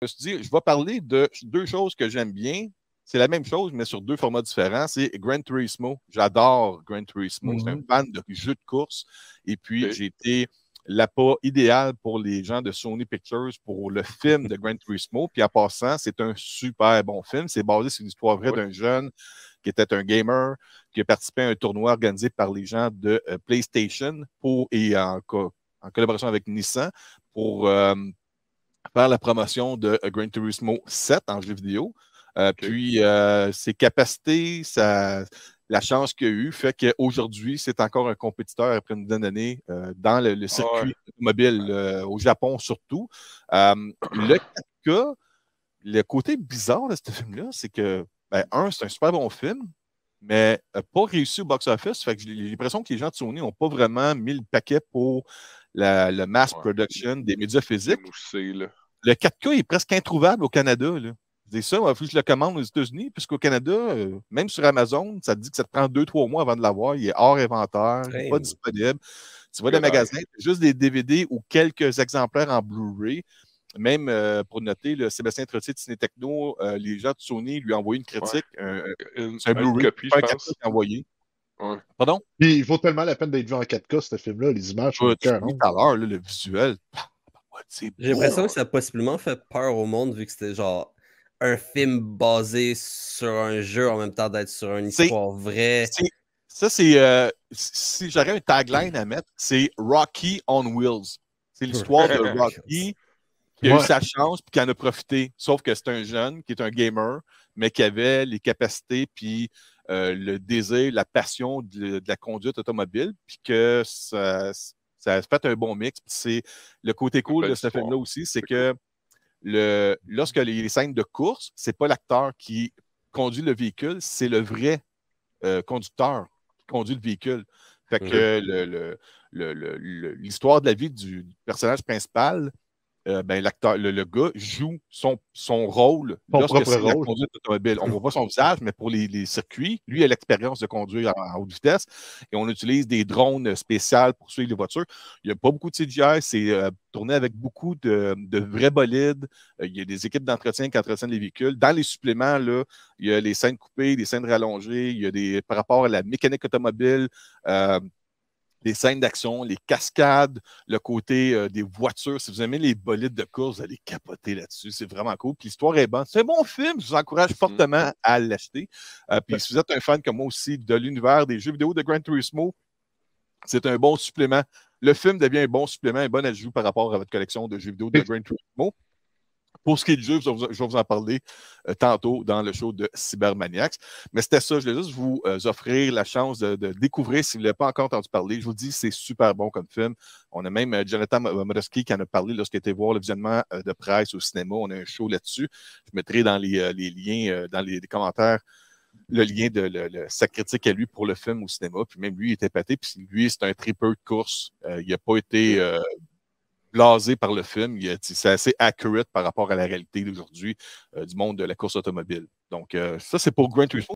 me suis dit, je vais parler de deux choses que j'aime bien. C'est la même chose, mais sur deux formats différents. C'est Gran Turismo. J'adore Gran Turismo. Je suis un fan de jeux de course. Et puis, j'ai été l'appât idéal pour les gens de Sony Pictures pour le film de Gran Turismo. Puis, en passant, c'est un super bon film. C'est basé sur l'histoire vraie d'un jeune qui était un gamer, qui a participé à un tournoi organisé par les gens de PlayStation et en collaboration avec Nissan pour faire la promotion de Gran Turismo 7 en jeu vidéo. Puis, ses capacités, la chance qu'il a eue fait qu'aujourd'hui, c'est encore un compétiteur après une dizaine d'années dans le circuit automobile au Japon surtout. Le 4K, le côté bizarre de ce film-là, c'est que, c'est un super bon film, mais pas réussi au box-office. Fait que j'ai l'impression que les gens de Sony n'ont pas vraiment mis le paquet pour le mass production des médias physiques. Le 4K est presque introuvable au Canada. Là. C'est ça, il faut que je le commande aux États-Unis, puisqu'au Canada, même sur Amazon, ça te dit que ça te prend 2-3 mois avant de l'avoir. Il est hors inventaire, pas disponible. Tu vas dans les magasins, juste des DVD ou quelques exemplaires en Blu-ray. Même pour noter, Sébastien Trottier de Ciné Techno, les gens de Sony lui ont envoyé une critique. C'est un Blu-ray, pas un 4K qui est envoyé. Pardon? Puis, il vaut tellement la peine d'être vu en 4K, ce film-là. Les images sont tout à l'heure, le visuel. J'ai l'impression que ça a possiblement fait peur au monde vu que c'était genre un film basé sur un jeu en même temps d'être sur une histoire vraie. Ça, c'est. Si j'aurais un tagline à mettre, c'est Rocky on Wheels. C'est l'histoire de Rocky qui a eu sa chance puis qui en a profité. Sauf que c'est un jeune qui est un gamer, mais qui avait les capacités puis le désir, la passion de la conduite automobile, puis que ça a fait un bon mix. C'est le côté cool de ce film-là aussi, c'est que lorsque les scènes de course, c'est pas l'acteur qui conduit le véhicule, c'est le vrai conducteur qui conduit le véhicule. Fait que l'histoire de la vie du personnage principal, l'acteur, le gars joue son rôle lorsque c'est la conduite automobile. On ne voit pas son visage, mais pour les circuits, lui a l'expérience de conduire en haute vitesse et on utilise des drones spéciaux pour suivre les voitures. Il n'y a pas beaucoup de CGI, c'est tourné avec beaucoup de vrais bolides. Il y a des équipes d'entretien qui entretiennent les véhicules. Dans les suppléments, là, il y a les scènes coupées, des scènes rallongées, il y a par rapport à la mécanique automobile, les scènes d'action, les cascades, le côté des voitures. Si vous aimez les bolides de course, vous allez capoter là-dessus. C'est vraiment cool. Puis l'histoire est bonne. C'est un bon film. Je vous encourage fortement à l'acheter. Puis si vous êtes un fan comme moi aussi de l'univers des jeux vidéo de Gran Turismo, c'est un bon supplément. Le film devient un bon supplément, un bon ajout par rapport à votre collection de jeux vidéo de Gran Turismo. Pour ce qui est du jeu, je vais vous en parler tantôt dans le show de Cybermaniacs. Mais c'était ça, je voulais juste vous offrir la chance de découvrir si vous ne l'avez pas encore entendu parler. Je vous dis, c'est super bon comme film. On a même Jonathan Modowski qui en a parlé lorsqu'il était voir le visionnement de presse au cinéma. On a un show là-dessus. Je mettrai dans les liens, dans les commentaires, le lien de sa critique à lui pour le film au cinéma. Puis même lui, il était épaté. Puis lui, c'est un tripeur de course. Il n'a pas été blasé par le film. C'est assez accurate par rapport à la réalité d'aujourd'hui du monde de la course automobile. Donc, ça, c'est pour Gran Turismo.